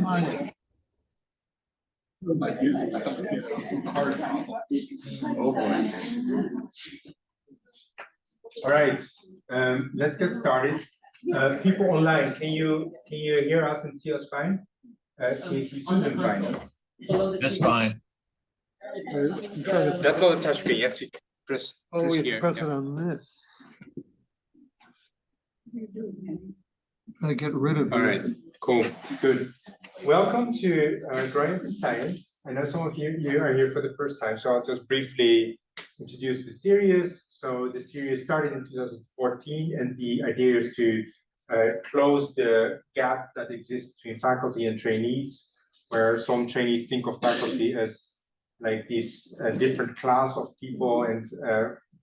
All right, let's get started. People online, can you hear us and see us fine? Can you see Susan fine? That's fine. Let's go to touch screen. You have to press. Oh, you have here. to press Yeah. it on this. Gotta get rid of All it. right, cool, good. Welcome to Growing Up in Science. I know some of you are here for the first time, so I'll just briefly introduce the series. So the series started in 2014, and the idea is to close the gap that exists between faculty and trainees, where some trainees think of faculty as like this different class of people and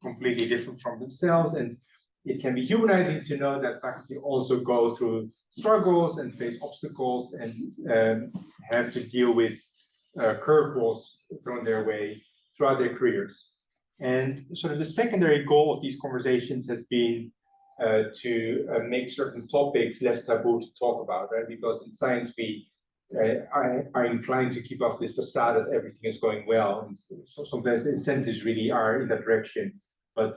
completely different from themselves. And it can be humanizing to know that faculty also go through struggles and face obstacles and have to deal with curveballs thrown their way throughout their careers. And sort of the secondary goal of these conversations has been to make certain topics less taboo to talk about, right? Because in science, we are inclined to keep off this facade that everything is going well. And so sometimes incentives really are in that direction. But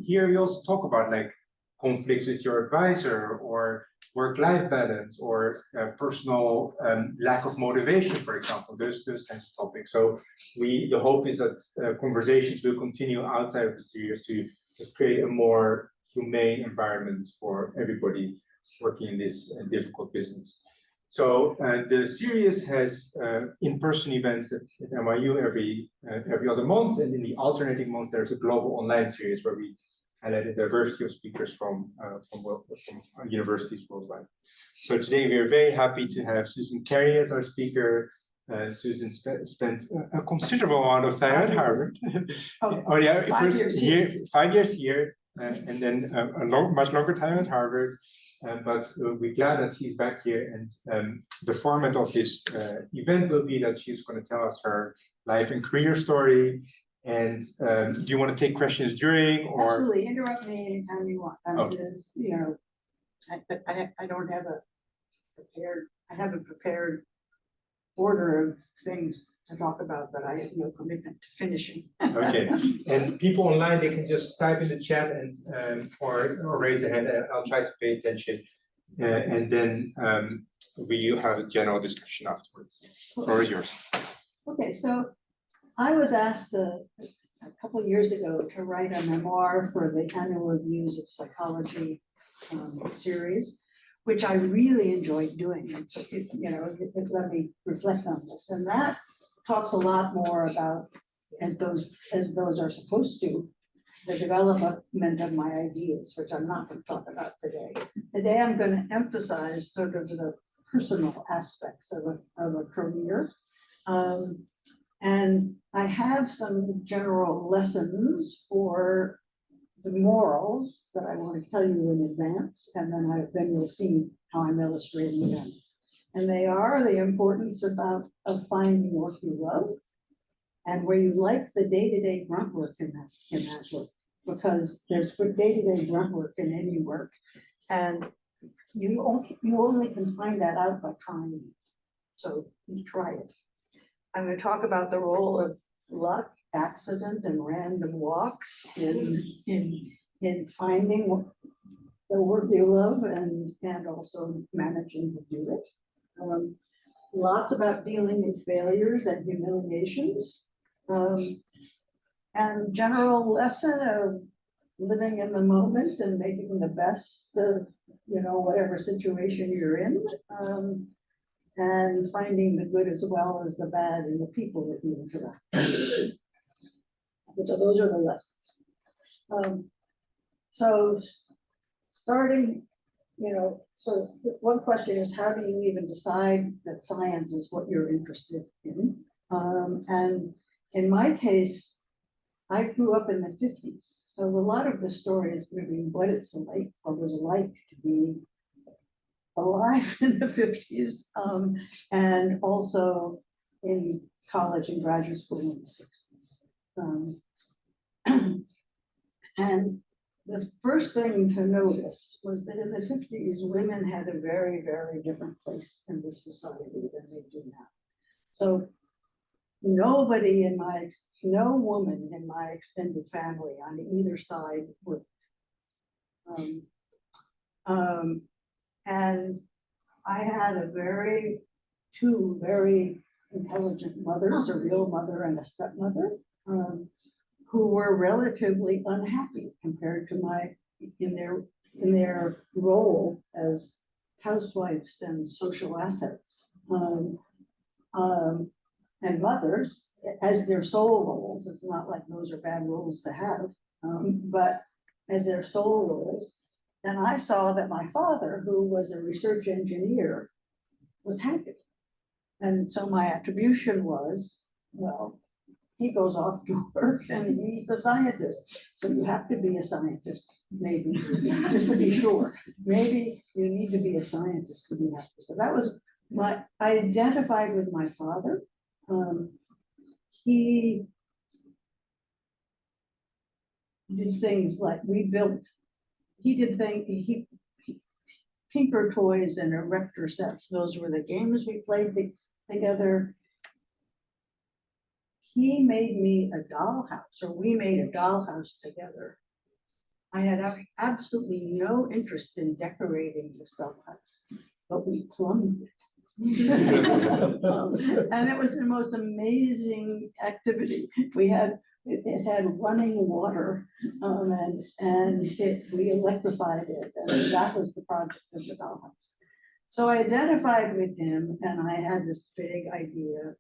here we also talk about like conflicts with your advisor or work-life balance or personal lack of motivation, for example, those kinds of topics. So the hope is that conversations will continue outside of the series to just create a more humane environment for everybody working in this difficult business. So the series has in-person events at NYU every other month, and in the alternating months there's a global online series where we highlight a diversity of speakers from universities worldwide. So today we are very happy to have Susan Carey as our speaker. Susan spent a considerable amount of time at Harvard. Oh yeah, 5 years here, and then a much longer time at Harvard. But we're glad that she's back here, and the format of this event will be that she's going to tell us her life and career story. And do you want to take questions during, or absolutely interrupt me anytime you want? I mean, okay. you know, I don't have a prepared. I have a prepared order of things to talk about, but I have no commitment to finishing. Okay, and people online, they can just type in the chat and or raise a hand. I'll try to pay attention, and then we have a general discussion afterwards. The floor is yours. Okay, so I was asked a couple of years ago to write a memoir for the annual reviews of psychology series, which I really enjoyed doing. And so it let me reflect on this, and that talks a lot more about, as those are supposed to, the development of my ideas, which I'm not going to talk about today. Today I'm going to emphasize sort of the personal aspects of a career. And I have some general lessons for the morals that I want to tell you in advance, and then you'll see how I'm illustrating them. And they are the importance of finding work you love, and where you like the day-to-day grunt work in that work, because there's good day-to-day grunt work in any work, and you only can find that out by trying. So you try it. I'm going to talk about the role of luck, accident, and random walks in finding the work you love and also managing to do it. Lots about dealing with failures and humiliations, and general lesson of living in the moment and making the best of whatever situation you're in. And finding the good as well as the bad in the people that you interact with. So those are the lessons. So starting, so one question is, how do you even decide that science is what you're interested in? And in my case, I grew up in the 50s. So a lot of the story is going to be what it's like, what it was like to be alive in the 50s, and also in college and graduate school in the 60s. And the first thing to notice was that in the 50s, women had a very, very different place in this society than they do now. So nobody in my, no woman in my extended family on either side worked. And I had two very intelligent mothers, a real mother and a stepmother, who were relatively unhappy compared to in their role as housewives and social assets. And mothers as their sole roles. It's not like those are bad roles to have, but as their sole roles. And I saw that my father, who was a research engineer, was happy. And so my attribution was, well, he goes off to work and he's a scientist. So you have to be a scientist, maybe, just to be sure. Maybe you need to be a scientist to be happy. So that was I identified with my father. He did things like he Tinker Toys and Erector sets. Those were the games we played together. He made me a dollhouse, or we made a dollhouse together. I had absolutely no interest in decorating this dollhouse, but we plumbed it. And it was the most amazing activity. It had running water, and we electrified it, and that was the project of the dollhouse. So I identified with him, and I had this big idea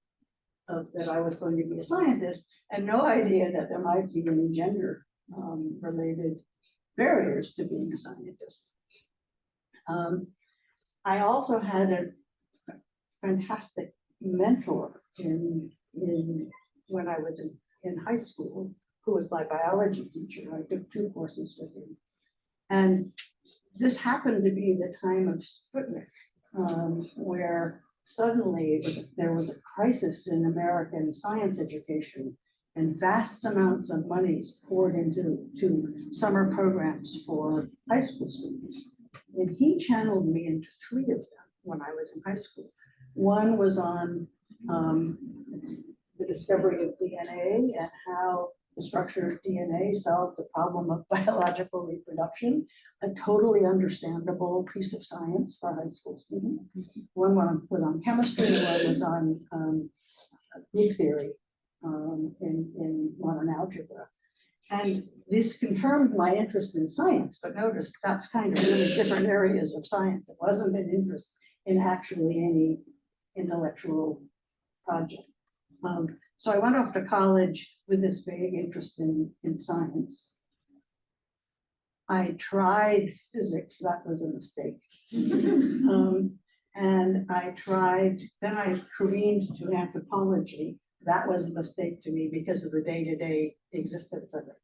that I was going to be a scientist, and no idea that there might be any gender related barriers to being a scientist. I also had a fantastic mentor when I was in high school, who was my biology teacher. I took 2 courses with him. And this happened to be the time of Sputnik, where suddenly there was a crisis in American science education, and vast amounts of monies poured into summer programs for high school students. And he channeled me into 3 of them when I was in high school. One was on the discovery of DNA and how the structure of DNA solved the problem of biological reproduction, a totally understandable piece of science for a high school student. One was on chemistry, one was on group theory in modern algebra. And this confirmed my interest in science, but notice that's kind of really different areas of science. It wasn't an interest in actually any intellectual project. So I went off to college with this big interest in science. I tried physics, that was a mistake. And then I careened to anthropology. That was a mistake to me because of the day-to-day existence of it,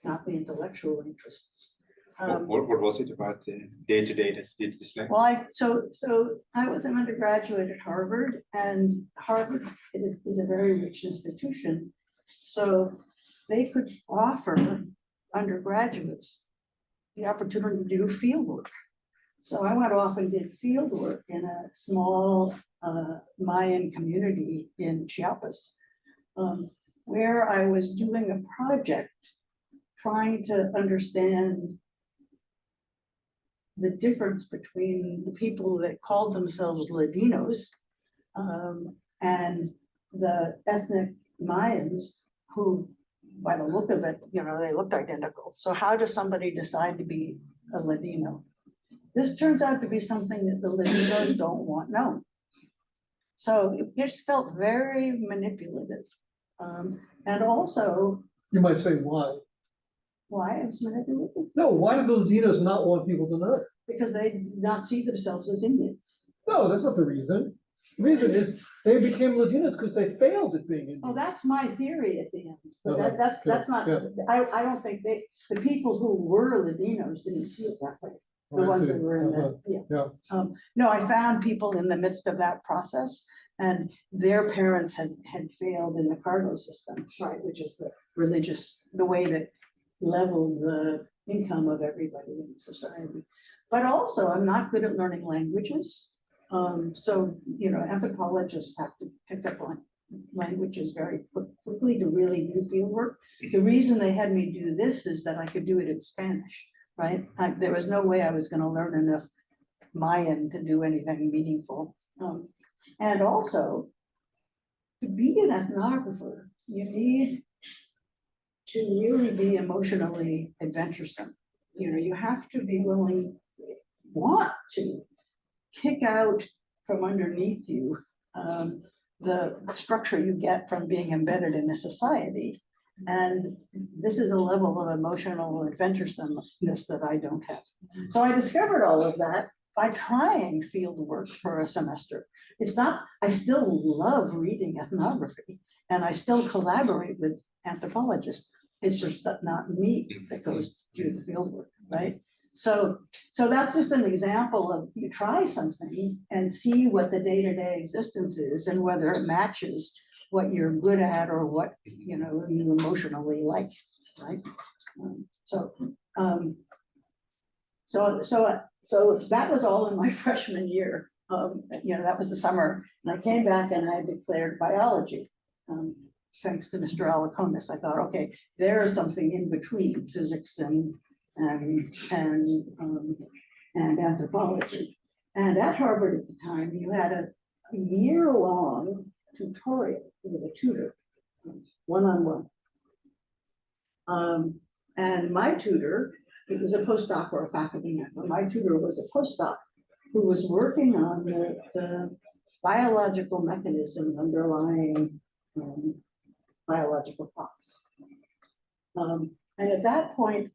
not the intellectual interests. What was it about the day-to-day that you did dislike? Well, so I was an undergraduate at Harvard, and Harvard is a very rich institution. So they could offer undergraduates the opportunity to do field work. So I went off and did field work in a small Mayan community in Chiapas, where I was doing a project trying to understand the difference between the people that called themselves Ladinos and the ethnic Mayans who, by the look of it, they looked identical. So how does somebody decide to be a Ladino? This turns out to be something that the Ladinos don't want known. So it just felt very manipulative. And also, You might say why? why it was manipulative? No, why do the Latinos not want people to know? Because they did not see themselves as Indians. No, that's not the reason. The reason is they became Latinos because they failed at being Indian. Oh, that's my theory at the end. But Okay, that's not, yeah. I don't think the people who were Latinos didn't see it that way. The I ones see. that were in Uh-huh. the, no, I found people in the midst of that process, and their parents had failed in the cargo system, right, which is the way that leveled income of everybody in society. But also, I'm not good at learning languages. So, you know, anthropologists have to pick up on languages very quickly to really do field work. The reason they had me do this is that I could do it in Spanish, right? There was no way I was going to learn enough Mayan to do anything meaningful. And also, to be an ethnographer, you need to really be emotionally adventuresome. You know, you have to be willing, want to kick out from underneath you the structure you get from being embedded in a society. And this is a level of emotional adventuresomeness that I don't have. So I discovered all of that by trying field work for a semester. It's not, I still love reading ethnography and I still collaborate with anthropologists. It's just that not me that goes to do the field work, right? So that's just an example of you try something and see what the day-to-day existence is and whether it matches what you're good at or what, you know, you emotionally like, right? So that was all in my freshman year. You know, that was the summer, and I came back and I declared biology. Thanks to Mr. Alaconis, I thought, okay, there is something in between physics and anthropology. And at Harvard at the time, you had a year-long tutorial with a tutor, one-on-one. And my tutor, it was a postdoc or a faculty member. My tutor was a postdoc who was working on the biological mechanism underlying biological clocks. And at that point,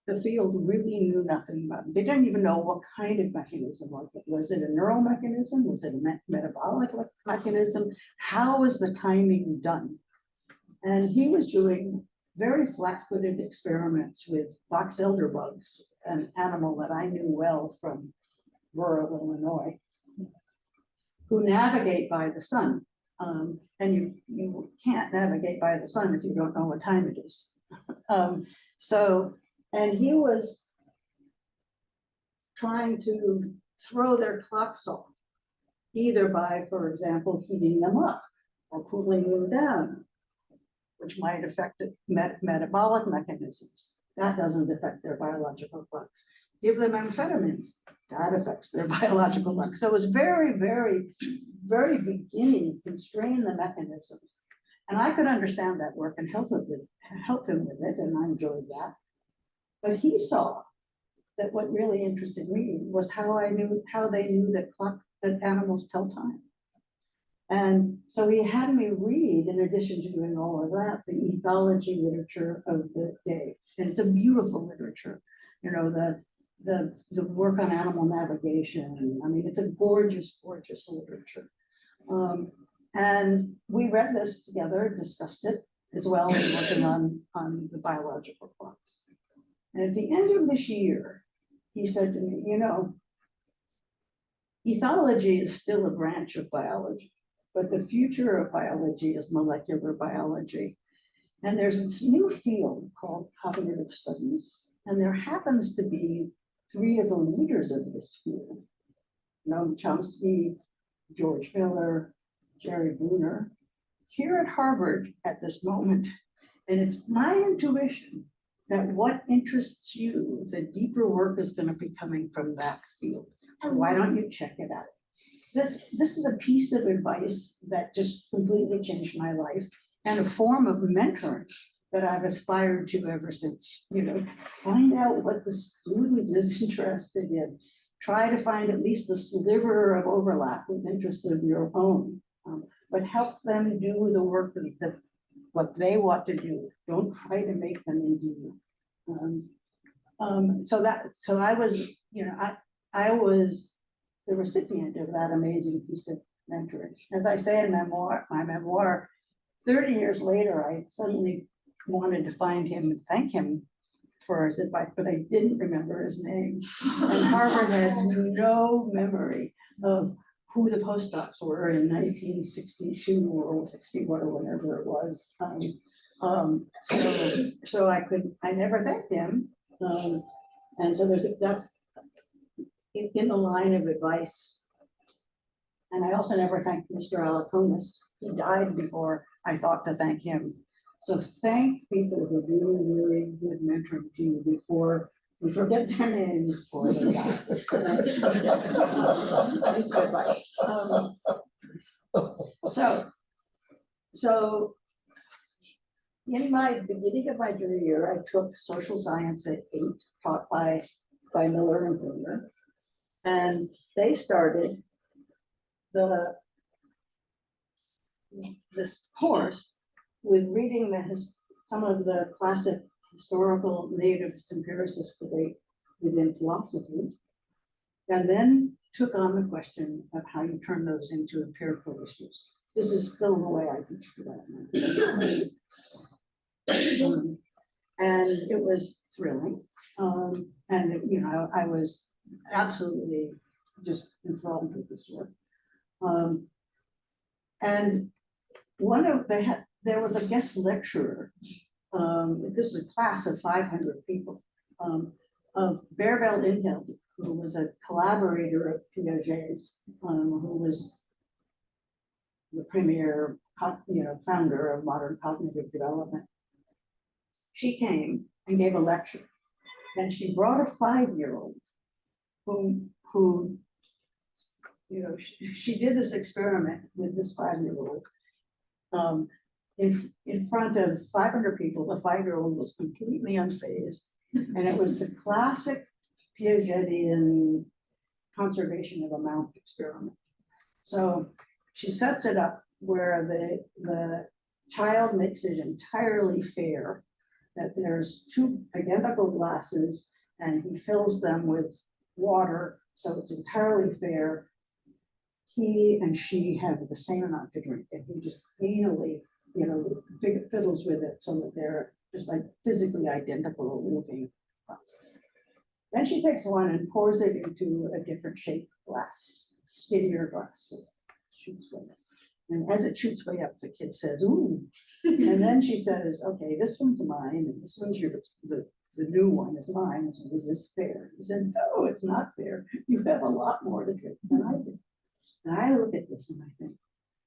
the field really knew nothing about it. They didn't even know what kind of mechanism was it. Was it a neural mechanism? Was it a metabolic mechanism? How was the timing done? And he was doing very flat-footed experiments with box elder bugs, an animal that I knew well from rural Illinois, who navigate by the sun. And you can't navigate by the sun if you don't know what time it is. And he was trying to throw their clocks off, either by, for example, heating them up or cooling them down, which might affect metabolic mechanisms. That doesn't affect their biological clocks. Give them amphetamines, that affects their biological clocks. So it was very, very, very beginning, constrain the mechanisms. And I could understand that work and help him with it, and I enjoyed that. But he saw that what really interested me was how they knew that animals tell time. And so he had me read, in addition to doing all of that, the ethology literature of the day. And it's a beautiful literature. You know, the work on animal navigation. I mean, it's a gorgeous, gorgeous literature. And we read this together, discussed it, as well as working on the biological clocks. And at the end of this year, he said to me, you know, ethology is still a branch of biology, but the future of biology is molecular biology. And there's this new field called cognitive studies. And there happens to be 3 of the leaders of this field, Noam Chomsky, George Miller, Jerry Bruner, here at Harvard at this moment. And it's my intuition that what interests you, the deeper work is going to be coming from that field. And why don't you check it out? This is a piece of advice that just completely changed my life, and a form of mentoring that I've aspired to ever since. You know, find out what the student is interested in. Try to find at least a sliver of overlap with interests of your own, but help them do the work that's what they want to do. Don't try to make them into you. So I was, you know, I was the recipient of that amazing piece of mentoring. As I say in my memoir, 30 years later, I suddenly wanted to find him and thank him for his advice, but I didn't remember his name. And Harvard had no memory of who the postdocs were in 1962 or 61 or whatever it was. So I never thanked him, And so that's in the line of advice. And I also never thanked Mr. Alaconis. He died before I thought to thank him. So thank people who do really good mentoring to you before we forget their names or they die. It's good advice. So in my beginning of my junior year, I took social science at 8, taught by Miller and Bruner. And they started this course with reading some of the classic historical nativist empiricist debate within philosophy, and then took on the question of how you turn those into empirical issues. This is still the way I teach for that. And it was thrilling. And you know, I was absolutely just enthralled with this work. And there was a guest lecturer. This is a class of 500 people, of Berbel Inheld, who was a collaborator of Piaget's, who was the premier, founder of modern cognitive development. She came and gave a lecture, and she brought a 5-year-old who she did this experiment with this 5-year-old. In front of 500 people, the 5-year-old was completely unfazed, and it was the classic Piagetian conservation of amount experiment. So she sets it up where the child makes it entirely fair, that there's 2 identical glasses and he fills them with water, so it's entirely fair. He and she have the same amount to drink, and he just anally, fiddles with it so that they're just like physically identical looking glasses. Then she takes one and pours it into a different shaped glass, skinnier glass, so it shoots way up. And as it shoots way up, the kid says, "Ooh," and then she says, "Okay, this one's mine, and this one's yours. The new one is mine. So is this fair?" He said, "No, it's not fair. You have a lot more to drink than I do." And I look at this and I think,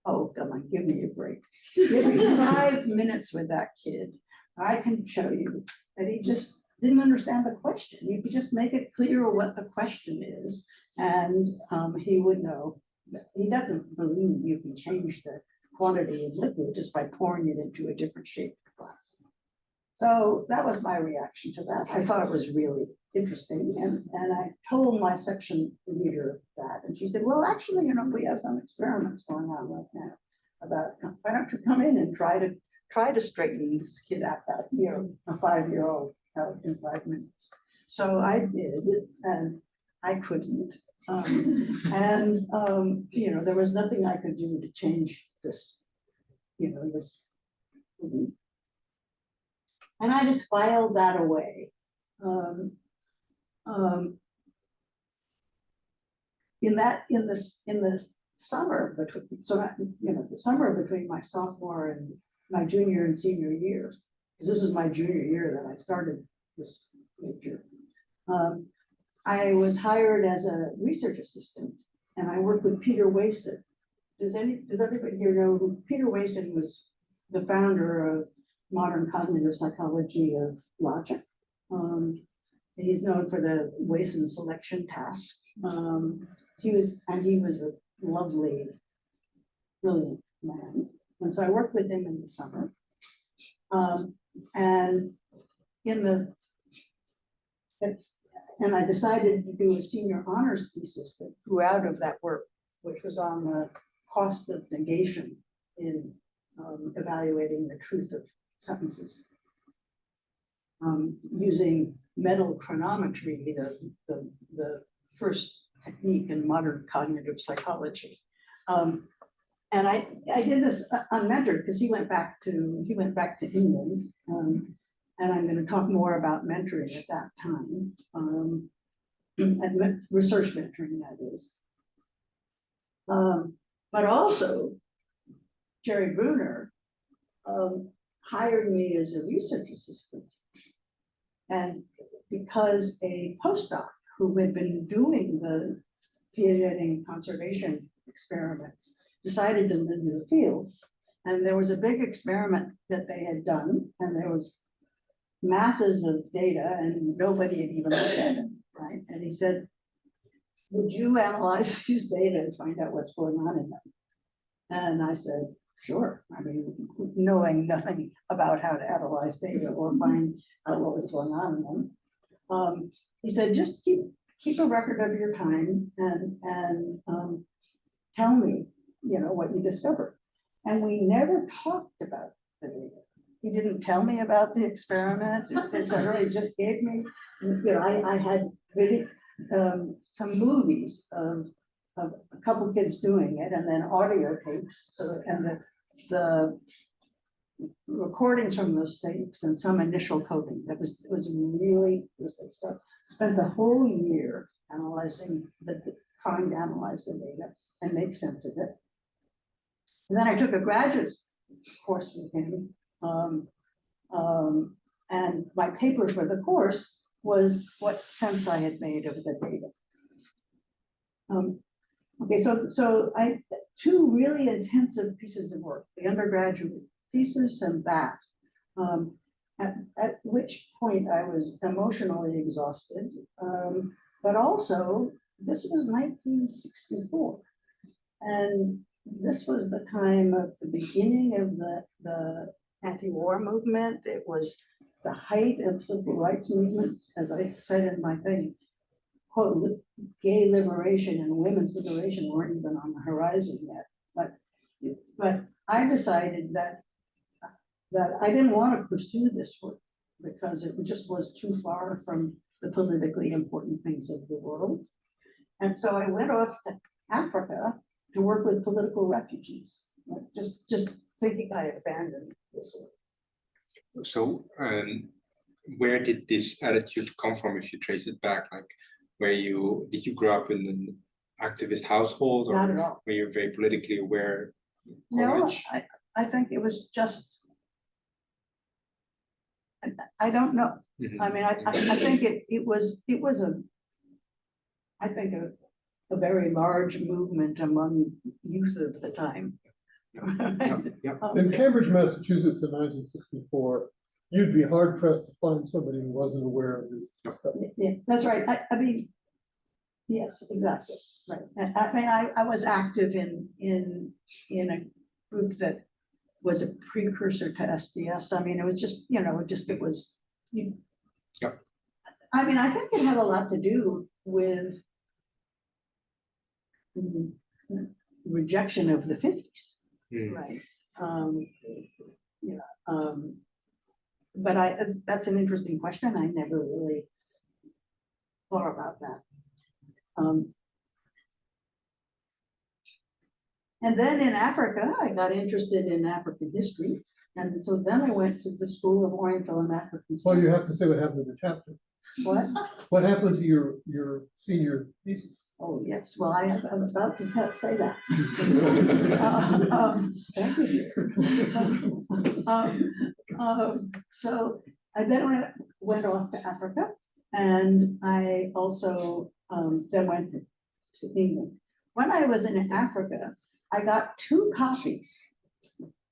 oh, come on, give me a break. Give me 5 minutes with that kid. I can show you that he just didn't understand the question. You could just make it clear what the question is, and he would know that he doesn't believe you can change the quantity of liquid just by pouring it into a different shaped glass. So that was my reaction to that. I thought it was really interesting, and I told my section leader that, and she said, "Well, actually, we have some experiments going on right now about why don't you come in and try to straighten this kid out, a 5-year-old out in 5 minutes." So I did, and I couldn't, there was nothing I could do to change this, this. And I just filed that away. In the summer between, the summer between my sophomore and my junior and senior year, because this was my junior year that I started this major, I was hired as a research assistant, and I worked with Peter Wasson. Does everybody here know who Peter Wasson was? The founder of modern cognitive psychology of logic. He's known for the Wasson selection task. He was a lovely, brilliant man. And so I worked with him in the summer. And I decided to do a senior honors thesis that grew out of that work, which was on the cost of negation in evaluating the truth of sentences, using mental chronometry, the first technique in modern cognitive psychology. And I did this unmentored because he went back to England, and I'm going to talk more about mentoring at that time, and research mentoring, that is. But also, Jerry Bruner hired me as a research assistant. And because a postdoc who had been doing the Piaget conservation experiments decided to move into the field. And there was a big experiment that they had done, and there was masses of data, and nobody had even looked at it, right? And he said, would you analyze these data and find out what's going on in them? And I said, sure. I mean, knowing nothing about how to analyze data or find out what was going on in them. He said, just keep a record of your time and tell me, what you discovered. And we never talked about the data. He didn't tell me about the experiment. It suddenly just gave me, I had video, some movies of a couple kids doing it, and then audio tapes. So, and the recordings from those tapes and some initial coding. It was really interesting. So spent the whole year trying to analyze the data and make sense of it. And then I took a graduate course with him. And my paper for the course was what sense I had made of the data. Okay, so I two really intensive pieces of work, the undergraduate thesis and that, at which point I was emotionally exhausted, but also this was 1964. And this was the time of the beginning of the anti-war movement. It was the height of civil rights movements, as I said in my thing, quote, gay liberation and women's liberation weren't even on the horizon yet. But I decided that I didn't want to pursue this work because it just was too far from the politically important things of the world. And so I went off to Africa to work with political refugees, just thinking I abandoned this work. So, where did this attitude come from? If you trace it back, like, did you grow up in an activist household, or Not at all. were you very politically aware? No, College? I think it was just, I don't know. Mhm. I mean, I think it was a very large movement among youth of the time. Yeah. In Cambridge, Massachusetts in 1964, you'd be hard pressed to find somebody who wasn't aware of this stuff. Yeah, that's right. I mean, yes, exactly. Right. I mean, I was active in a group that was a precursor to SDS. I mean, it was just, it was. Yeah. I mean, I think it had a lot to do with rejection of the 50s. Mm. Right. But that's an interesting question. I never really thought about that. And then in Africa, I got interested in African history. And so then I went to the School of Oriental and African Well, you Studies. have to say what happened to the chapter. What? What happened to your senior thesis? Oh, yes. Well, I was about to say that. Thank you. So I then went off to Africa, and I also then went to England. When I was in Africa, I got 2 copies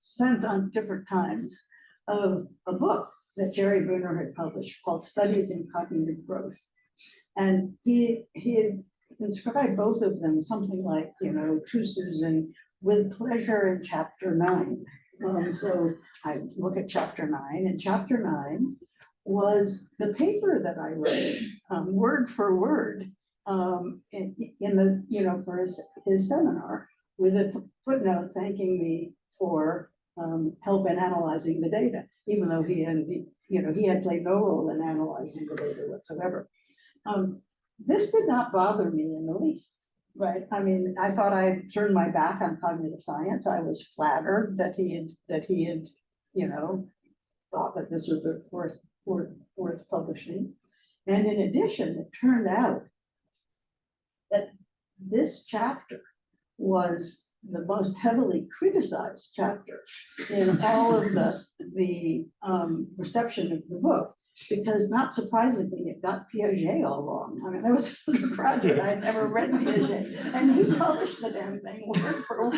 sent on different times of a book that Jerry Bruner had published called Studies in Cognitive Growth. And he had inscribed both of them something like, to Susan, with pleasure in chapter 9. So I look at chapter 9, and chapter 9 was the paper that I wrote, word for word, in the, for his seminar, with a footnote thanking me for help in analyzing the data, even though he had played no role in analyzing the data whatsoever. This did not bother me in the least, right? I mean, I thought I turned my back on cognitive science. I was flattered that he had, thought that this was worth publishing. And in addition, it turned out that this chapter was the most heavily criticized chapter in all of the reception of the book, because not surprisingly, it got Piaget all wrong. I mean, there was a project, I'd never read Piaget, and he published the damn thing word for word.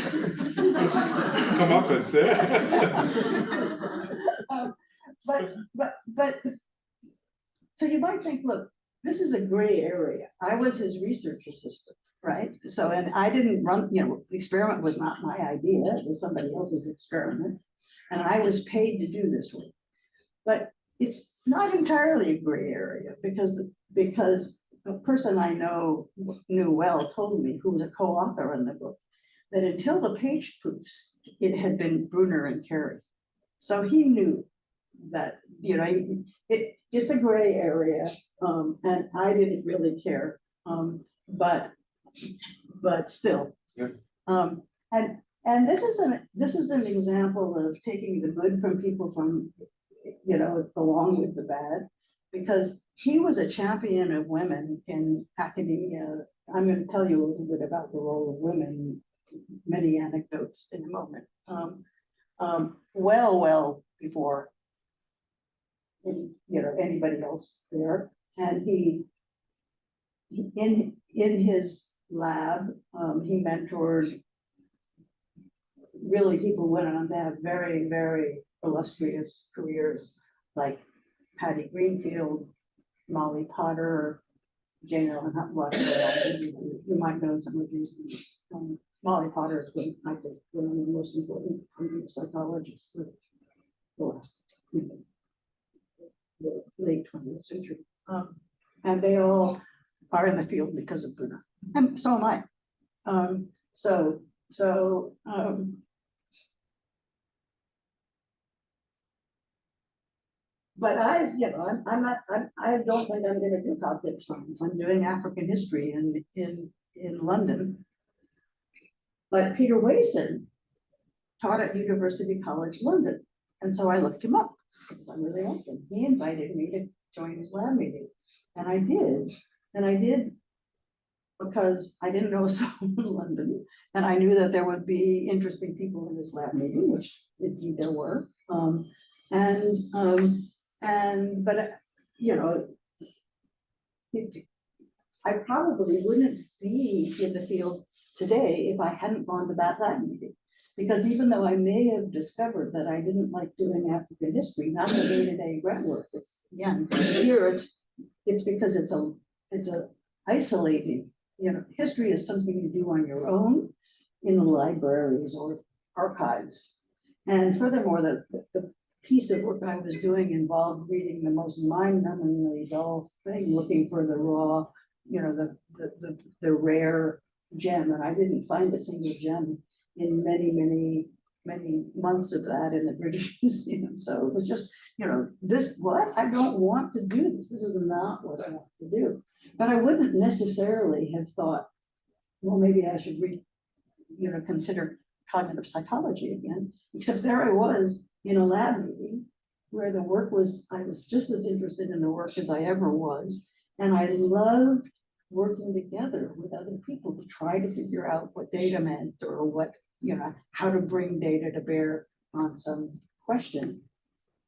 Come up and say. But, so you might think, look, this is a gray area. I was his research assistant, right? So, and I didn't run, the experiment was not my idea, it was somebody else's experiment. And I was paid to do this work. But it's not entirely a gray area because a person I knew well told me, who was a co-author on the book, that until the page proofs, it had been Brunner and Carey. So he knew that, it's a gray area, and I didn't really care, but still. Yeah. And this is an example of taking the good from people from, along with the bad, because he was a champion of women in academia. I'm going to tell you a little bit about the role of women, many anecdotes in a moment. Well before anybody else there, and he in his lab, he mentored really people who went on to have very, very illustrious careers, like Patty Greenfield, Molly Potter, Jane Ellen Hutton. You might know some of these names. Molly Potter is I think one of the most important psychologists of the last, the late 20th century. And they all are in the field because of Brunner, and so am I. But I don't think I'm going to do cognitive science. I'm doing African history in London. But Peter Wason taught at University College London, and so I looked him up because I really liked him. He invited me to join his lab meeting, and I did because I didn't know someone in London, and I knew that there would be interesting people in this lab meeting, which indeed there were. I probably wouldn't be in the field today if I hadn't gone to that lab meeting. Because even though I may have discovered that I didn't like doing African history, not the day-to-day grunt work, it's because it's a isolating, history is something you do on your own in the libraries or archives. And furthermore, the piece of work I was doing involved reading the most mind-numbingly dull thing, looking for the raw, the rare gem, and I didn't find a single gem in many months of that in the British Museum. So it was just, I don't want to do this. This is not what I want to do. But I wouldn't necessarily have thought, well, maybe I should consider cognitive psychology again, except there I was in a lab meeting where I was just as interested in the work as I ever was. And I loved working together with other people to try to figure out what data meant, or what, how to bring data to bear on some question.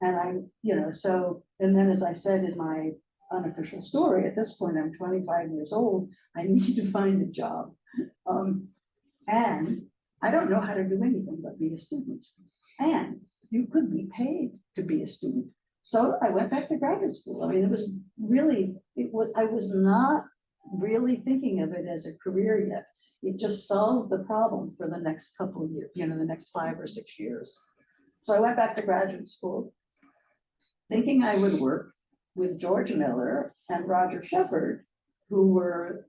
And and then as I said in my unofficial story, at this point, I'm 25 years old, I need to find a job. And I don't know how to do anything but be a student. And you could be paid to be a student. So I went back to graduate school. I mean, I was not really thinking of it as a career yet. It just solved the problem for the next couple of years, the next 5 or 6 years. So I went back to graduate school, thinking I would work with George Miller and Roger Shepard, who were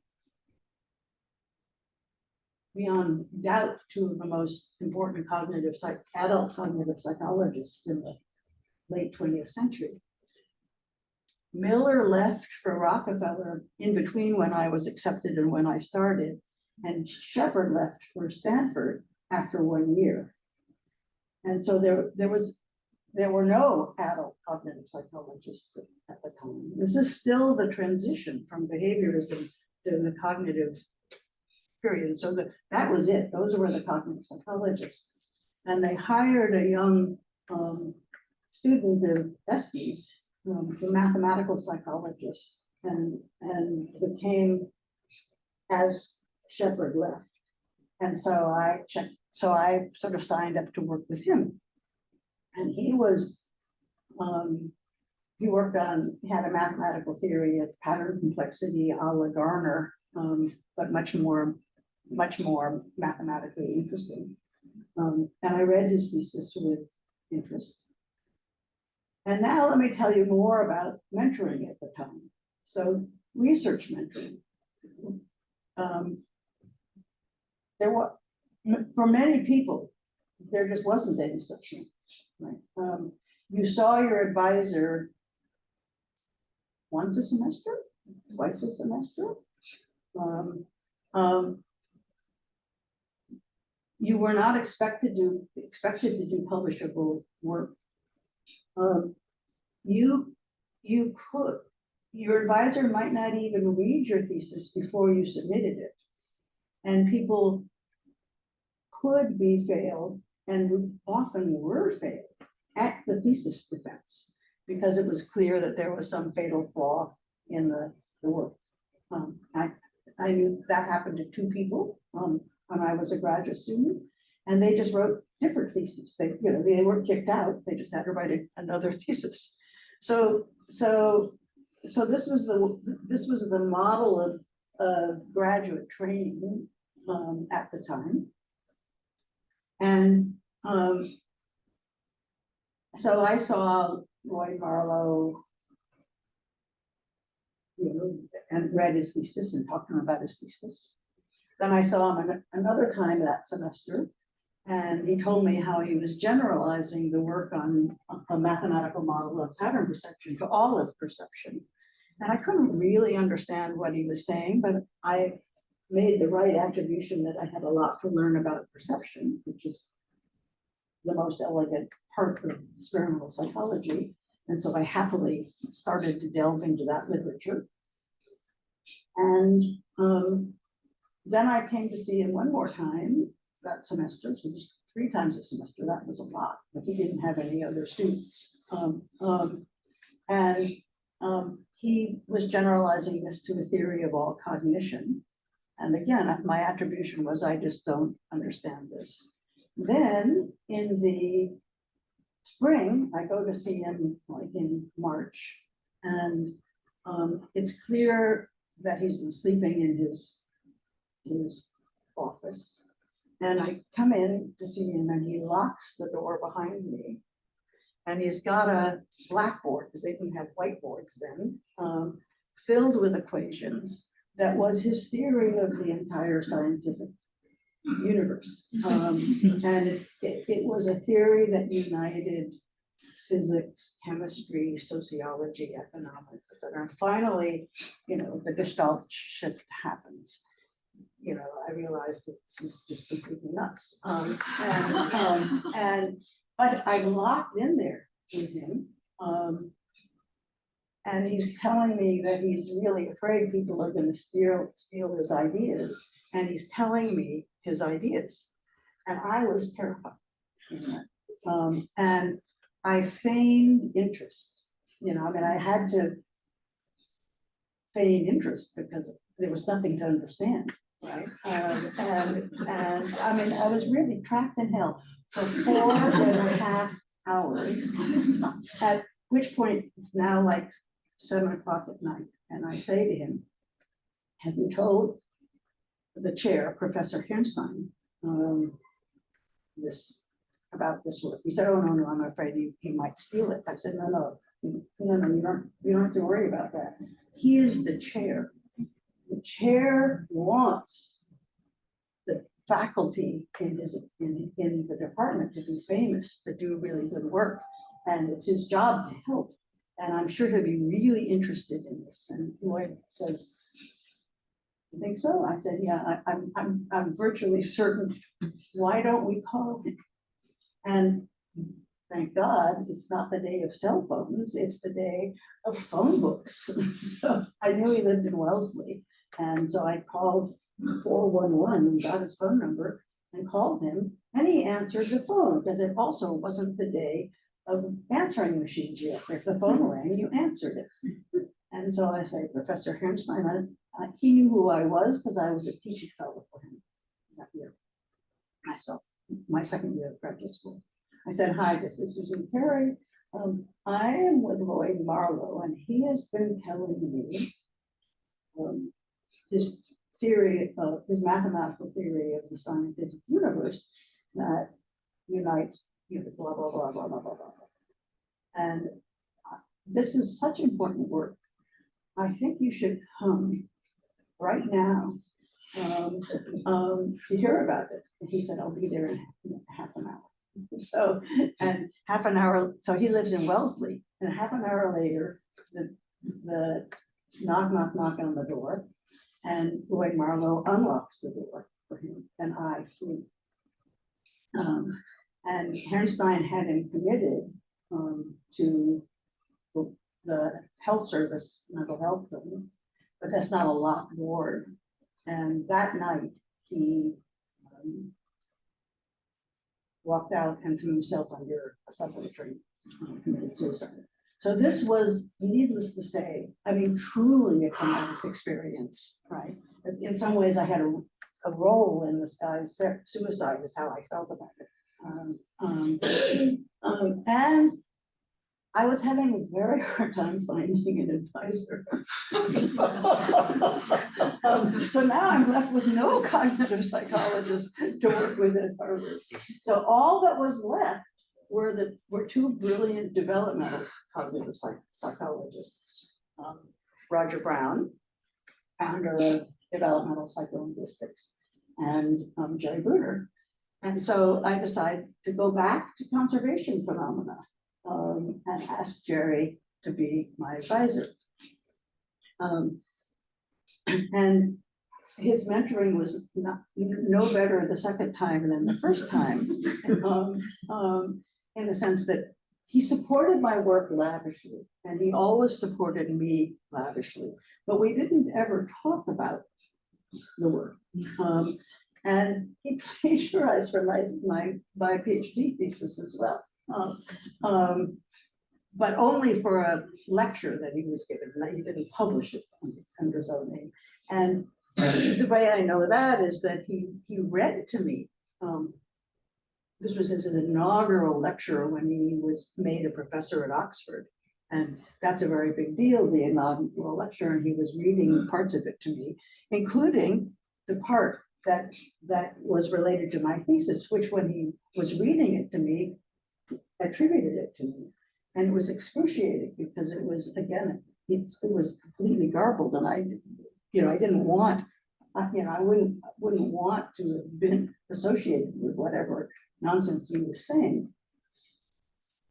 beyond doubt 2 of the most important adult cognitive psychologists in the late 20th century. Miller left for Rockefeller in between when I was accepted and when I started, and Shepard left for Stanford after 1 year. And so there were no adult cognitive psychologists at the time. This is still the transition from behaviorism to the cognitive period. So that was it. Those were the cognitive psychologists. And they hired a young student of Estes the mathematical psychologist, and became as Shepherd left. And so I sort of signed up to work with him. And he was, he worked on, he had a mathematical theory of pattern complexity a la Garner, but much more mathematically interesting. And I read his thesis with interest. And now let me tell you more about mentoring at the time. So research mentoring. There was, for many people, there just wasn't any such thing, right? You saw your advisor once a semester, twice a semester. You were not expected to do publishable work. You could, your advisor might not even read your thesis before you submitted it. And people could be failed, and often were failed at the thesis defense, because it was clear that there was some fatal flaw in the work. I knew that happened to two people when I was a graduate student, and they just wrote different theses. They weren't kicked out, they just had to write another thesis. So this was the model of graduate training at the time. And so I saw Lloyd Barlow, and read his thesis and talked to him about his thesis. Then I saw him another time that semester, and he told me how he was generalizing the work on a mathematical model of pattern perception to all of perception. And I couldn't really understand what he was saying, but I made the right attribution that I had a lot to learn about perception, which is the most elegant part of experimental psychology. And so I happily started to delve into that literature. And then I came to see him one more time that semester, so just 3 times a semester. That was a lot, but he didn't have any other students. He was generalizing this to a theory of all cognition. And again, my attribution was, I just don't understand this. Then in the spring, I go to see him like in March, and it's clear that he's been sleeping in his office. And I come in to see him, and he locks the door behind me. And he's got a blackboard, because they didn't have whiteboards then, filled with equations. That was his theory of the entire scientific universe. And it was a theory that united physics, chemistry, sociology, economics, etc. And finally, the Gestalt shift happens. I realized that this is just completely nuts. But I'm locked in there with him. And he's telling me that he's really afraid people are going to steal his ideas. And he's telling me his ideas. And I was terrified. And I feigned interest. I had to feign interest because there was nothing to understand, right? And I was really trapped in hell for 4.5 hours, at which point it's now like 7 o'clock at night. And I say to him, have you told the chair, Professor Hirnstein, about this work? He said, oh, no, I'm afraid he might steal it. I said, no, you don't have to worry about that. He is the chair. The chair wants the faculty in the department to be famous, to do really good work. And it's his job to help. And I'm sure he'll be really interested in this. And Lloyd says, you think so? I said, yeah, I'm virtually certain. Why don't we call him? And thank God, it's not the day of cell phones, it's the day of phone books. So I knew he lived in Wellesley. And so I called 411 and got his phone number and called him. And he answered the phone because it also wasn't the day answering machines yet. If the phone rang, you answered it. And so I say, Professor Herrnstein, he knew who I was because I was a teaching fellow for him that year. Myself, my second year of graduate school. I said, hi, this is Susan Carey. I am with Lloyd Marlowe, and he has been telling me his theory of his mathematical theory of the scientific universe that unites, blah, blah, blah, blah, blah, blah, blah. And this is such important work. I think you should come right now to hear about it. And he said, I'll be there in half an hour. So, and half an hour, so he lives in Wellesley, and half an hour later, the knock, knock, knock on the door, and Lloyd Marlowe unlocks the door for him, and I flee. And Herrnstein had him committed to the health service, mental health building, but that's not a locked ward. And that night, he walked out and threw himself under a subway train, committed suicide. So this was, needless to say, I mean, truly a traumatic experience, right? In some ways, I had a role in this guy's suicide, is how I felt about it. And I was having a very hard time finding an advisor. So now I'm left with no cognitive psychologist to work with at Harvard. So all that was left were two brilliant developmental cognitive psychologists, Roger Brown, founder of developmental psycholinguistics, and Jerry Bruder. And so I decided to go back to conservation phenomena and ask Jerry to be my advisor. And his mentoring was no better the second time than the first time, in the sense that he supported my work lavishly, and he always supported me lavishly, but we didn't ever talk about the work. And he plagiarized for my PhD thesis as well. But only for a lecture that he was given. He didn't publish it under his own name. And the way I know that is that he read to me. This was his inaugural lecture when he was made a professor at Oxford. And that's a very big deal, the inaugural lecture. And he was reading parts of it to me, including the part that was related to my thesis, which when he was reading it to me, attributed it to me. And it was excruciating because it was, again, it was completely garbled, and I didn't want, I wouldn't want to have been associated with whatever nonsense he was saying.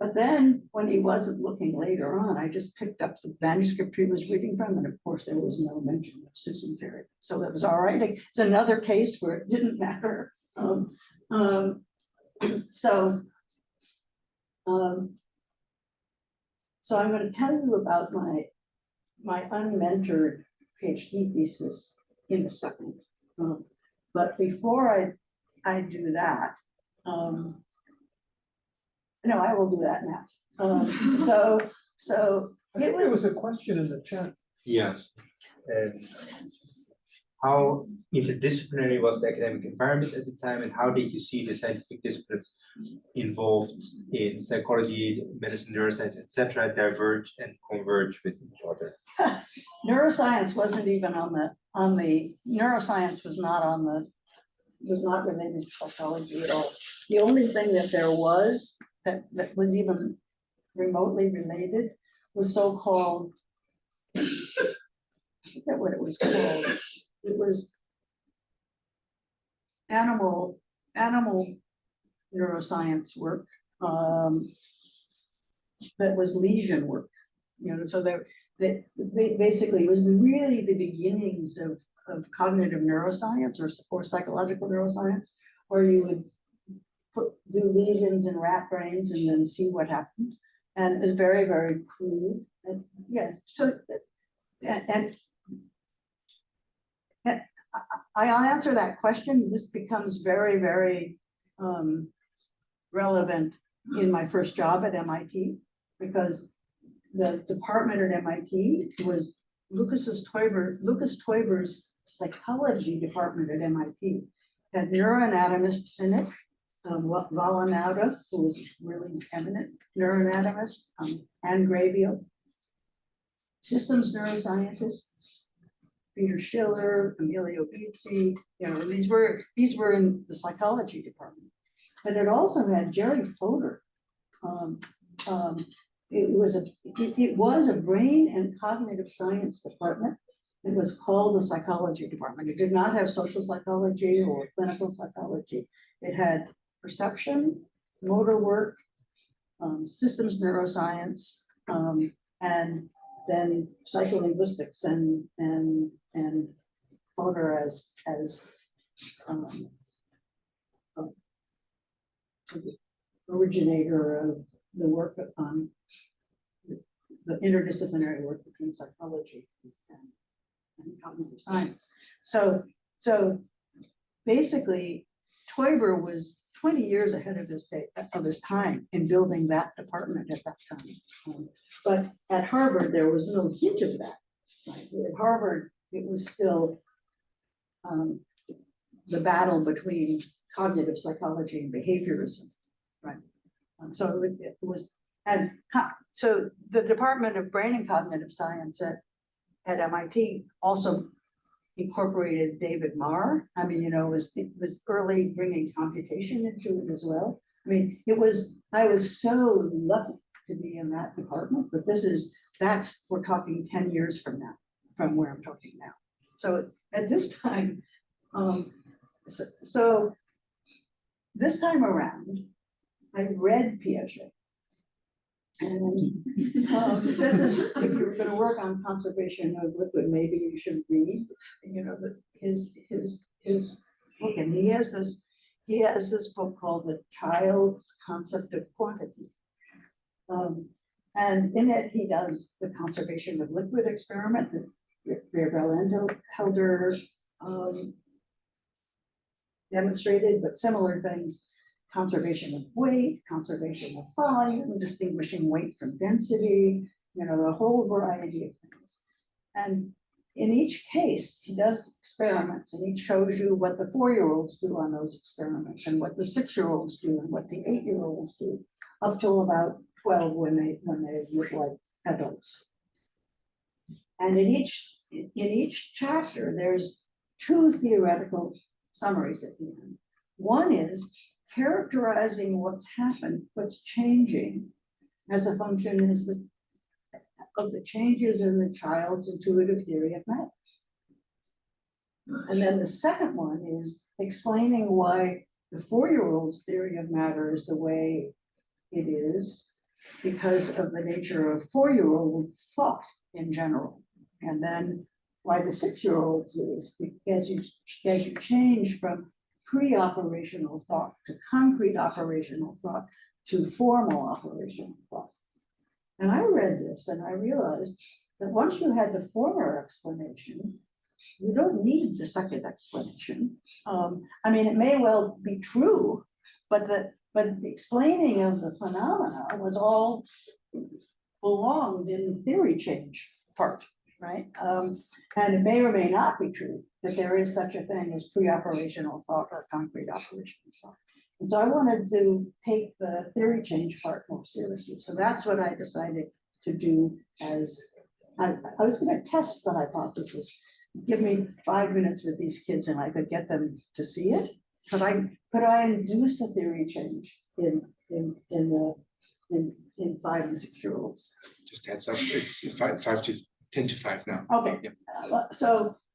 But then when he wasn't looking later on, I just picked up the manuscript he was reading from, and of course there was no mention of Susan Carey. So that was all right. It's another case where it didn't matter. So I'm going to tell you about my unmentored PhD thesis in a second. But before I do that, no, I will do that now. So I think there was a question in the chat. Yes. How interdisciplinary was the academic environment at the time, and how did you see the scientific disciplines involved in psychology, medicine, neuroscience, etc., diverge and converge with each other? Neuroscience wasn't even on the neuroscience was not related to psychology at all. The only thing that there was that was even remotely related was so-called, I forget what it was called. It was animal neuroscience work that was lesion work, so that basically was really the beginnings of cognitive neuroscience or psychological neuroscience, where you would do lesions in rat brains and then see what happened. And it was very, very crude. And yes, so and I'll answer that question. This becomes very, very relevant in my first job at MIT, because the department at MIT was Lucas Teuber's psychology department at MIT. Had neuroanatomists in it, Valenauda, who was really eminent neuroanatomist, Anne Grabio, systems neuroscientists, Peter Schiller, Emilio Bizzi, you know, these were in the psychology department. But it also had Jerry Fodor. It was a brain and cognitive science department. It was called the psychology department. It did not have social psychology or clinical psychology. It had perception, motor work, systems neuroscience, and then psycholinguistics and Fodor as originator of the work on the interdisciplinary work between psychology and cognitive science. So basically, Teuber was 20 years ahead of his time in building that department at that time. But at Harvard, there was no hint of that. Right? At Harvard, it was still the battle between cognitive psychology and behaviorism, right? So it was, and so the Department of Brain and Cognitive Science at MIT also incorporated David Marr. I mean, you know, it was early bringing computation into it as well. I mean, I was so lucky to be in that department, but we're talking 10 years from now, from where I'm talking now. So at this time, so this time around, I read Piaget. And this is, if you're going to work on conservation of liquid, maybe you should read, you know, his book. And he has this book called The Child's Concept of Quantity. And in it, he does the conservation of liquid experiment that Gabriel Helder demonstrated, but similar things. Conservation of weight, conservation of volume, distinguishing weight from density, you know, a whole variety of things. And in each case, he does experiments, and he shows you what the 4-year-olds do on those experiments, and what the 6-year-olds do, and what the 8-year-olds do, up till about 12 when they look like adults. And in each chapter, there's 2 theoretical summaries at the end. One is characterizing what's happened, what's changing as a function of the changes in the child's intuitive theory of matter. And then the second one is explaining why the 4-year-old's theory of matter is the way it is because of the nature of 4-year-old thought in general. And then why the 6-year-old's is as you change from pre-operational thought to concrete operational thought to formal operational thought. And I read this and I realized that once you had the former explanation, you don't need the second explanation. I mean, it may well be true, but the explaining of the phenomena was all belonged in the theory change part, right? And it may or may not be true that there is such a thing as pre-operational thought or concrete operational thought. And so I wanted to take the theory change part more seriously. So that's what I decided to do as, I was going to test the hypothesis. Give me 5 minutes with these kids and I could get them to see it. Could I induce a theory change in 5 and 6-year-olds? Just heads up, it's 5 to 10 to 5 now. Okay,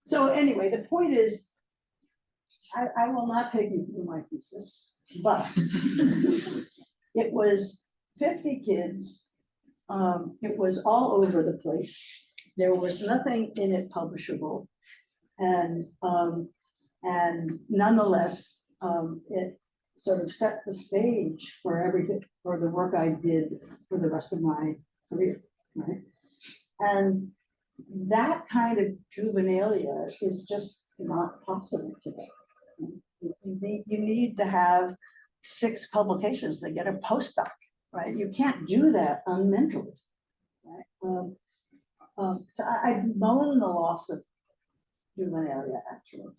so anyway, the point is, I will not take you through my thesis, but it was 50 kids. It was all over the place. There was nothing in it publishable, and nonetheless, it sort of set the stage for everything, for the work I did for the rest of my career, right? And that kind of juvenilia is just not possible today. You need to have 6 publications, they get a postdoc, right? You can't do that unmentored, right? So I bemoan the loss of juvenilia, actually.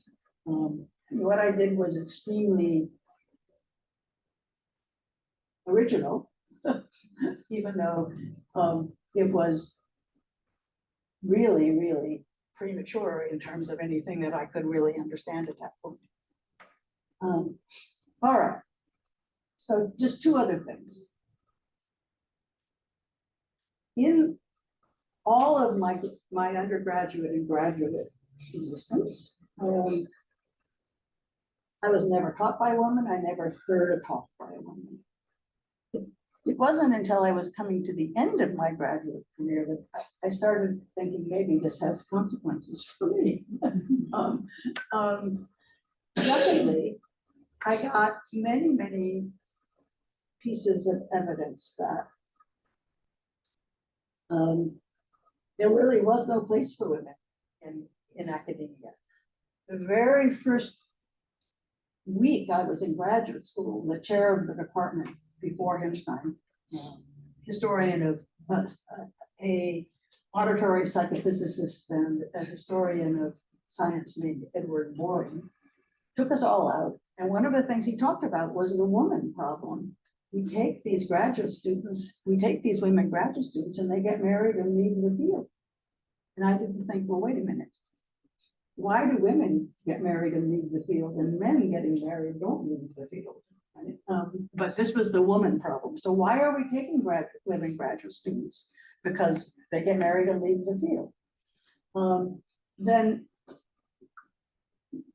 What I did was extremely original, even though it was really, really premature in terms of anything that I could really understand at that point. All right. So just 2 other things. In all of my undergraduate and graduate existence, I was never taught by a woman. I never heard a talk by a woman. It wasn't until I was coming to the end of my graduate career that I started thinking maybe this has consequences for me. Secondly, I got many, many pieces of evidence that there really was no place for women in academia. The very first week I was in graduate school, the chair of the department before Hirnstein, historian of a auditory psychophysicist and a historian of science named Edward Boring, took us all out. And one of the things he talked about was the woman problem. We take these graduate students, we take these women graduate students and they get married and leave the field. And I didn't think, well, wait a minute. Why do women get married and leave the field and men getting married don't leave the field? Right? But this was the woman problem. So why are we taking women graduate students? Because they get married and leave the field. Then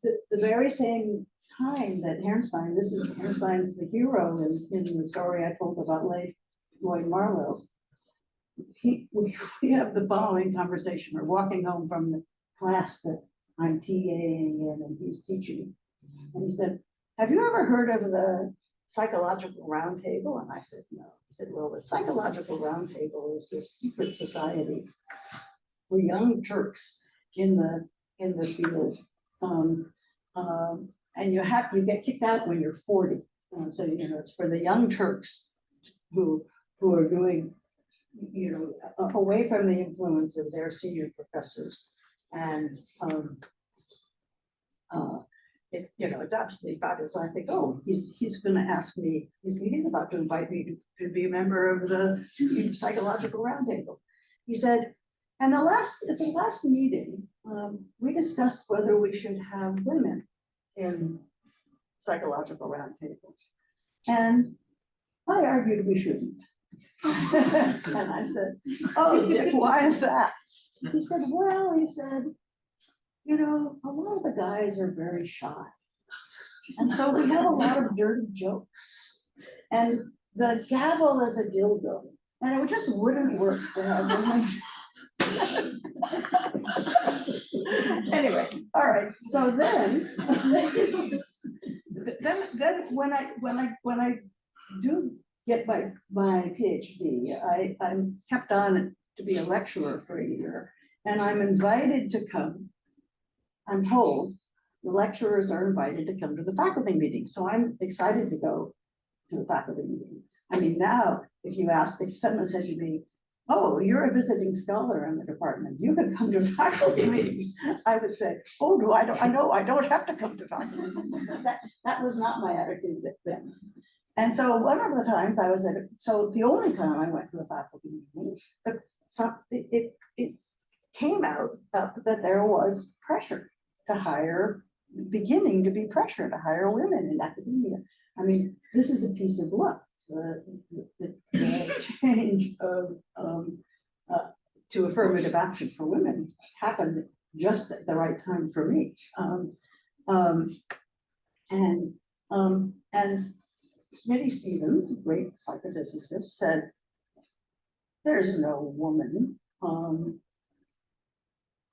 the very same time that Hirnstein, this is Hirnstein's the hero in the story I told about Lloyd Marlowe. We have the following conversation. We're walking home from the class that I'm TAing in and he's teaching. And he said, have you ever heard of the psychological roundtable? And I said, no. He said, well, the psychological roundtable is this secret society for young Turks in the field. And you get kicked out when you're 40. So, you know, it's for the young Turks who are doing, you know, away from the influence of their senior professors. And you know, it's absolutely fabulous. I think, oh, he's going to ask me, he's about to invite me to be a member of the psychological roundtable. He said, and at the last meeting, we discussed whether we should have women in psychological roundtable. And I argued we shouldn't. And I said, oh, Dick, why is that? He said, well, you know, a lot of the guys are very shy. And so we have a lot of dirty jokes. And the gavel is a dildo. And it just wouldn't work to have women. Anyway, all right. So then when I do get my PhD, I'm kept on to be a lecturer for a year, and I'm invited to come. I'm told the lecturers are invited to come to the faculty meeting, so I'm excited to go to the faculty meeting. I mean, now if someone said to me, oh, you're a visiting scholar in the department, you can come to faculty meetings, I would say, oh, I don't have to come to faculty meetings. That was not my attitude then. And so one of the times I was so the only time I went to a faculty meeting, but it came out that there was pressure to hire, beginning to be pressure to hire women in academia. I mean, this is a piece of luck. The change of to affirmative action for women happened just at the right time for me. And Smitty Stevens, a great psychophysicist, said, there's no woman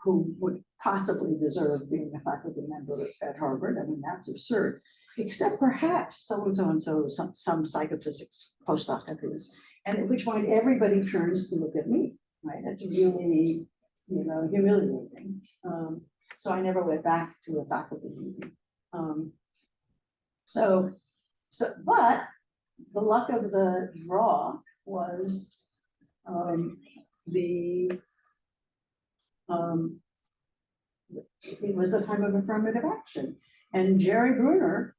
who would possibly deserve being a faculty member at Harvard. I mean, that's absurd, except perhaps so-and-so, some psychophysics postdoc of his, and at which point everybody turns to look at me, right? That's really, you know, humiliating. So I never went back to a faculty meeting. So So, but the luck of the draw was the it was the time of affirmative action. And Jerry Bruner,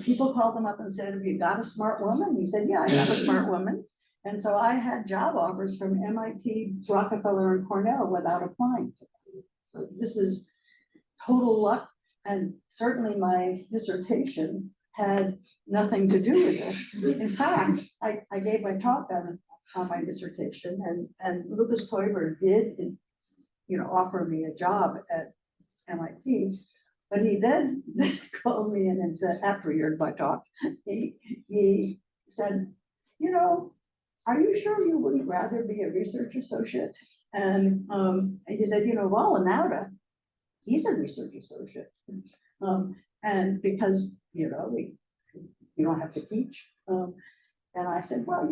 people called him up and said, "Have you got a smart woman?" He said, "Yeah, I got a smart woman." And so I had job offers from MIT, Rockefeller, and Cornell without applying to them. So this is total luck, and certainly my dissertation had nothing to do with this. In fact, I gave my talk on my dissertation, and Lucas Teuber did, offer me a job at MIT. But he then called me in and said, after he heard my talk, he said, "Are you sure you wouldn't rather be a research associate?" And he said, Wallenauda, he's a research associate. And because, you don't have to teach. And I said, well,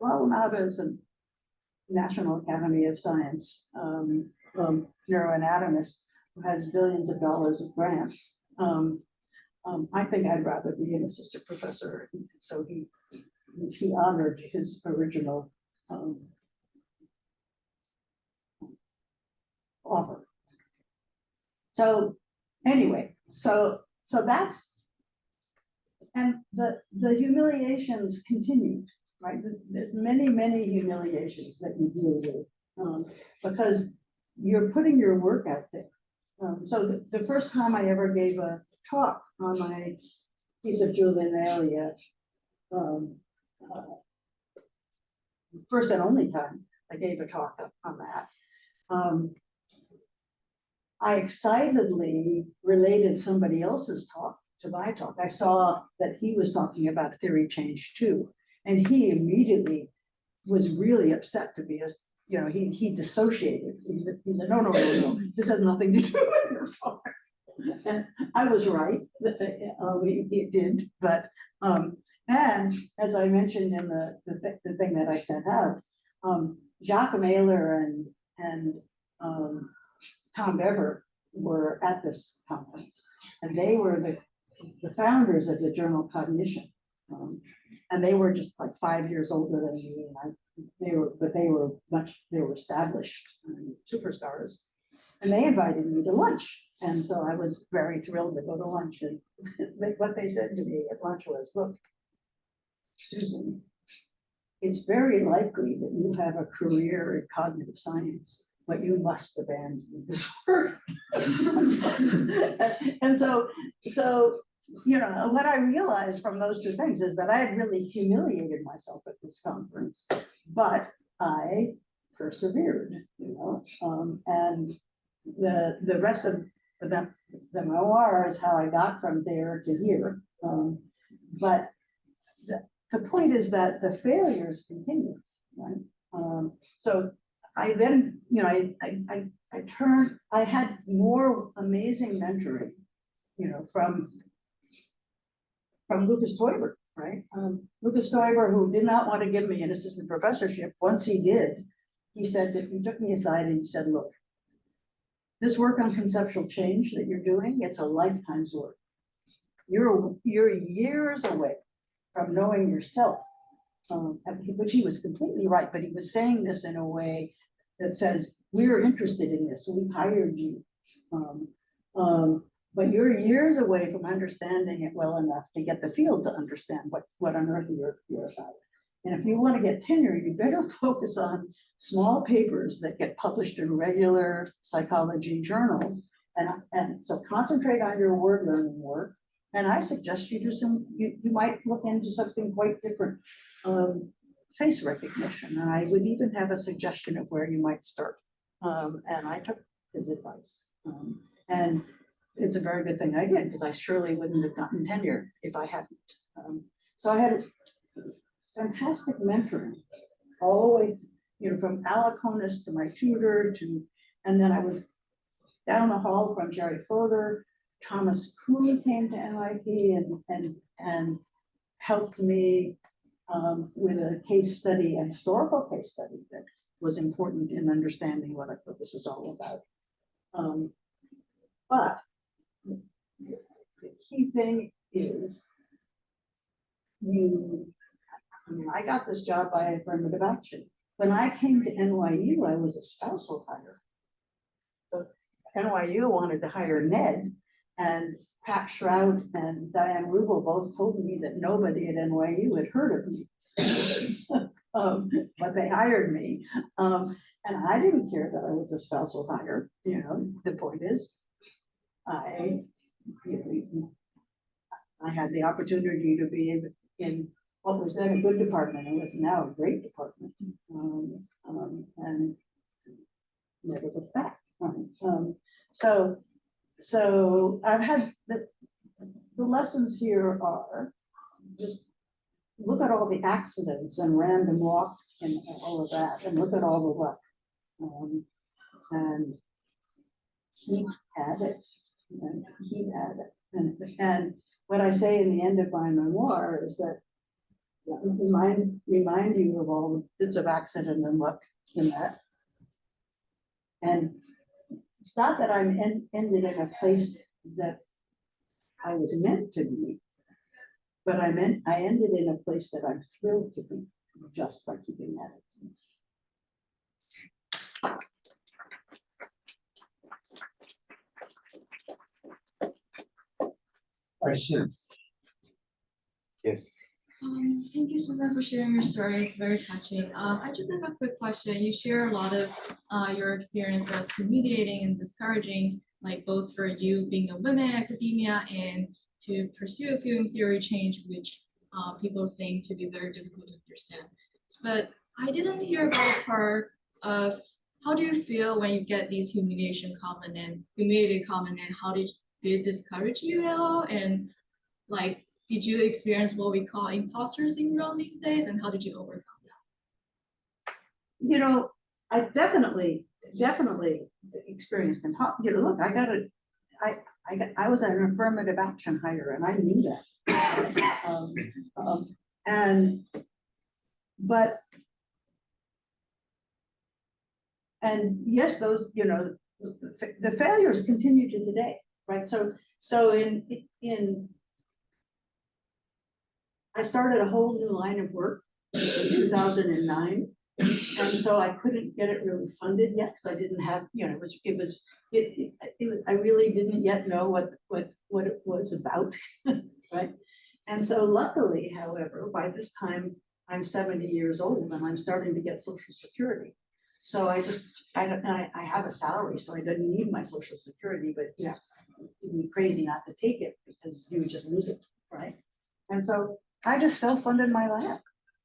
Wallenauda is a National Academy of Science neuroanatomist who has billions of dollars of grants. I think I'd rather be an assistant professor. So he honored his original offer. So anyway, so that's, and the humiliations continued, right? There's many humiliations that you deal with because you're putting your work out there. So the first time I ever gave a talk on my piece of Juvenalia, first and only time I gave a talk on that, I excitedly related somebody else's talk to my talk. I saw that he was talking about theory change too. And he immediately was really upset to be, he dissociated. He said, no, this has nothing to do with your talk. And I was right, it did, but, and as I mentioned in the thing that I sent out, Jacques Mailer and Tom Bever were at this conference, and they were the founders of the journal Cognition. And they were just like 5 years older than me, and they were established superstars, and they invited me to lunch. And so I was very thrilled to go to lunch, and what they said to me at lunch was, "Look, Susan, it's very likely that you have a career in cognitive science, but you must abandon this work." And so, what I realized from those two things is that I had really humiliated myself at this conference, but I persevered, and the rest of the memoir is how I got from there to here. But the point is that the failures continue, right? So I then, I had more amazing mentoring, from Lucas Teuber, right? Lucas Teuber, who did not want to give me an assistant professorship, once he did, he said that he took me aside and he said, "Look, this work on conceptual change that you're doing, it's a lifetime's work. You're years away from knowing yourself," which he was completely right, but he was saying this in a way that says, "We're interested in this, we hired you. But you're years away from understanding it well enough to get the field to understand what on earth you're about. And if you want to get tenure, you better focus on small papers that get published in regular psychology journals. And so concentrate on your word learning work. And I suggest you do you might look into something quite different, face recognition. And I would even have a suggestion of where you might start." And I took his advice. And it's a very good thing I did, because I surely wouldn't have gotten tenure if I hadn't. So I had fantastic mentoring all the way, from Alaconis to my tutor and then I was down the hall from Jerry Fodor. Thomas Kuhn came to MIT and helped me with a case study, a historical case study that was important in understanding what this was all about. But the key thing is I mean, I got this job by affirmative action. When I came to NYU, I was a spousal hire. So NYU wanted to hire Ned, and Pat Shroud and Diane Rubel both told me that nobody at NYU had heard of me. But they hired me. And I didn't care that I was a spousal hire, the point is, I had the opportunity to be in what was then a good department and what's now a great department. And never looked back. So I've had the lessons here are just look at all the accidents and random walk and all of that, and look at all the luck. And keep at it, and keep at it. And what I say in the end of my memoir is that remind you of all the bits of accident and luck in that. And it's not that I'm ended in a place that I was meant to be, but I ended in a place that I'm thrilled to be, just by keeping at it. Questions? Yes. Thank you, Susan, for sharing your story. It's very touching. I just have a quick question. You share a lot of your experience as humiliating and discouraging, like both for you being a woman in academia and to pursue a film theory change, which people think to be very difficult to understand. But I didn't hear about the part of how do you feel when you get these humiliated comment and how did it discourage you at all? And like, did you experience what we call imposter syndrome these days, and how did you overcome that? I definitely experienced them. Look, I was an affirmative action hire, and I knew that. And yes, those, the failures continue to today, right? So in I started a whole new line of work in 2009. And so I couldn't get it really funded yet because I didn't have, I really didn't yet know what it was about, right? And so luckily, however, by this time I'm 70 years old and I'm starting to get Social Security. So I have a salary, so I didn't need my Social Security, but yeah, it'd be crazy not to take it because you would just lose it, right? And so I just self-funded my lab,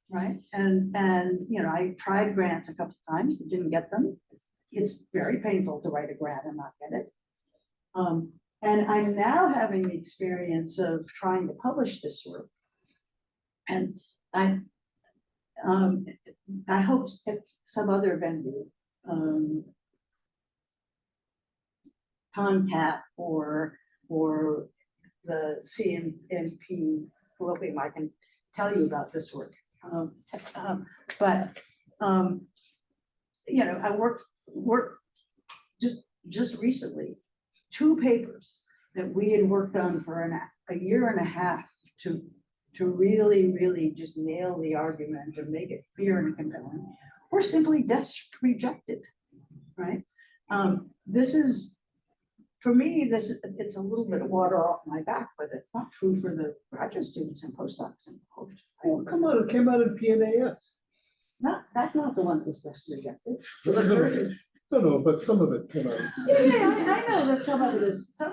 right? And I tried grants a couple of times, didn't get them. It's very painful to write a grant and not get it. And I'm now having the experience of trying to publish this work. And I hope at some other venue, CONCAT or the CMP colloquium, I can tell you about this work. I worked just recently, 2 papers that we had worked on for a year and a half to really just nail the argument and make it clear and compelling, were simply rejected, right? This is, for me, it's a little bit of water off my back, but it's not true for the graduate students and postdocs and post. Oh, come on, it came out in PNAS. That's not the one that was just rejected. No, but some of it came out. Yeah, I know that some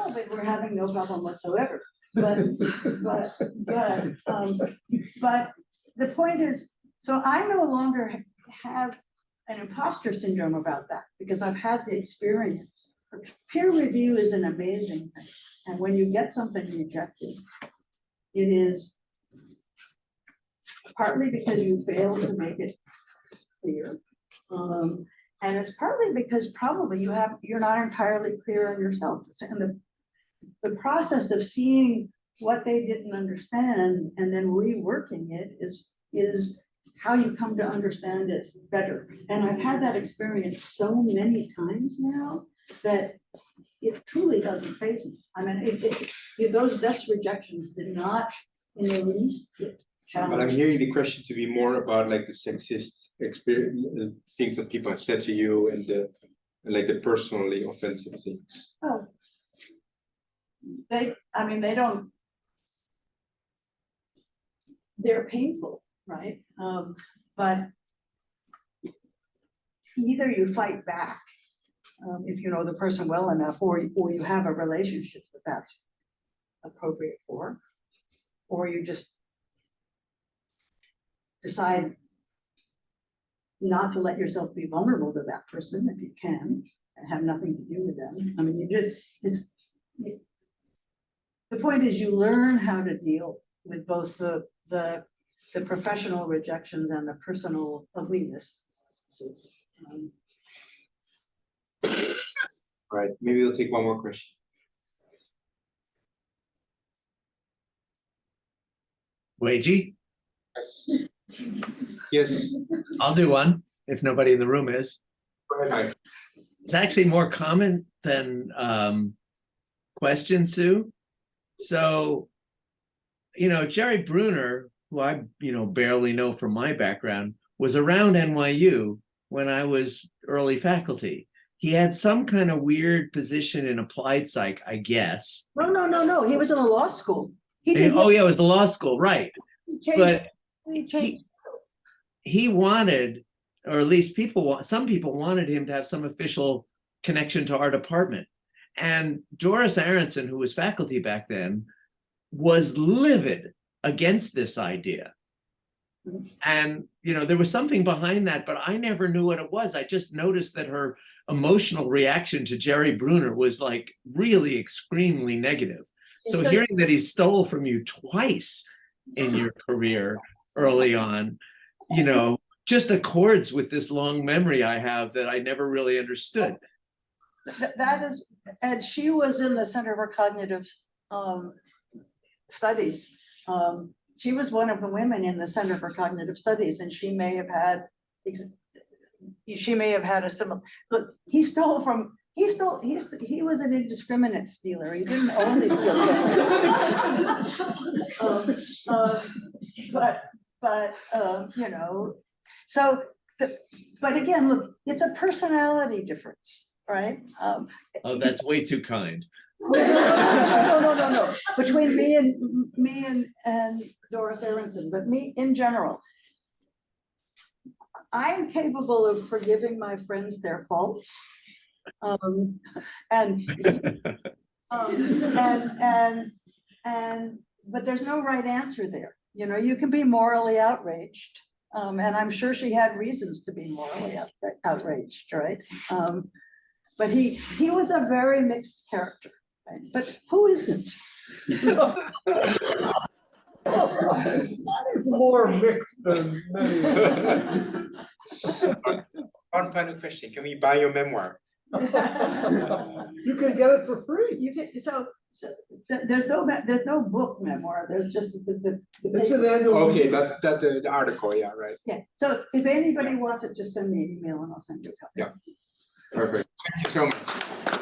of it we're having no problem whatsoever. But the point is, so I no longer have an imposter syndrome about that because I've had the experience. Peer review is an amazing thing. And when you get something rejected, it is partly because you failed to make it clear. And it's partly because probably you're not entirely clear on yourself. And the process of seeing what they didn't understand and then reworking it is how you come to understand it better. And I've had that experience so many times now that it truly doesn't faze me. I mean, those desk rejections did not in the least But I'm challenge. hearing the question to be more about like the sexist experience, things that people have said to you and the like the personally offensive things. Oh. I mean, they don't. They're painful, right? But either you fight back, if you know the person well enough, or you have a relationship that's appropriate for, or you just decide not to let yourself be vulnerable to that person if you can, and have nothing to do with them. I mean, the point is you learn how to deal with both the professional rejections and the personal ugliness. Right, maybe we'll take one more question. Weiji, Yes. Yes, I'll do one if nobody in the room is. go ahead, Mike. It's actually more common than question, Sue. So, Jerry Bruner, who I, barely know from my background, was around NYU when I was early faculty. He had some kind of weird position in applied psych, I guess. No, he was in a law school. Oh, yeah, it was the law school, right. But He changed. he wanted, or at least some people wanted him to have some official connection to our department. And Doris Aronson, who was faculty back then, was livid against this idea. And, there was something behind that, but I never knew what it was. I just noticed that her emotional reaction to Jerry Bruner was like really extremely negative. So hearing that he stole from you twice in your career early on, just accords with this long memory I have that I never really understood. That is, and she was in the Center for Cognitive Studies. She was one of the women in the Center for Cognitive Studies, and she may have had a similar look. He was an indiscriminate stealer. He didn't only steal but but again, look, it's a personality difference, right? Oh, that's way too kind. No. Between me and Doris Aronson, but me in general, I am capable of forgiving my friends their faults, but there's no right answer there. You can be morally outraged, and I'm sure she had reasons to be morally outraged, right? But he was a very mixed character, right? But who isn't? More mixed than many. One final question, can we buy your memoir? You can get it for free. You can, so there's no book memoir. There's just the It's an annual. Okay, that's the article, yeah, right. yeah. So if anybody wants it, just send me an email and I'll send you a copy. Yeah. Perfect, thank you so much.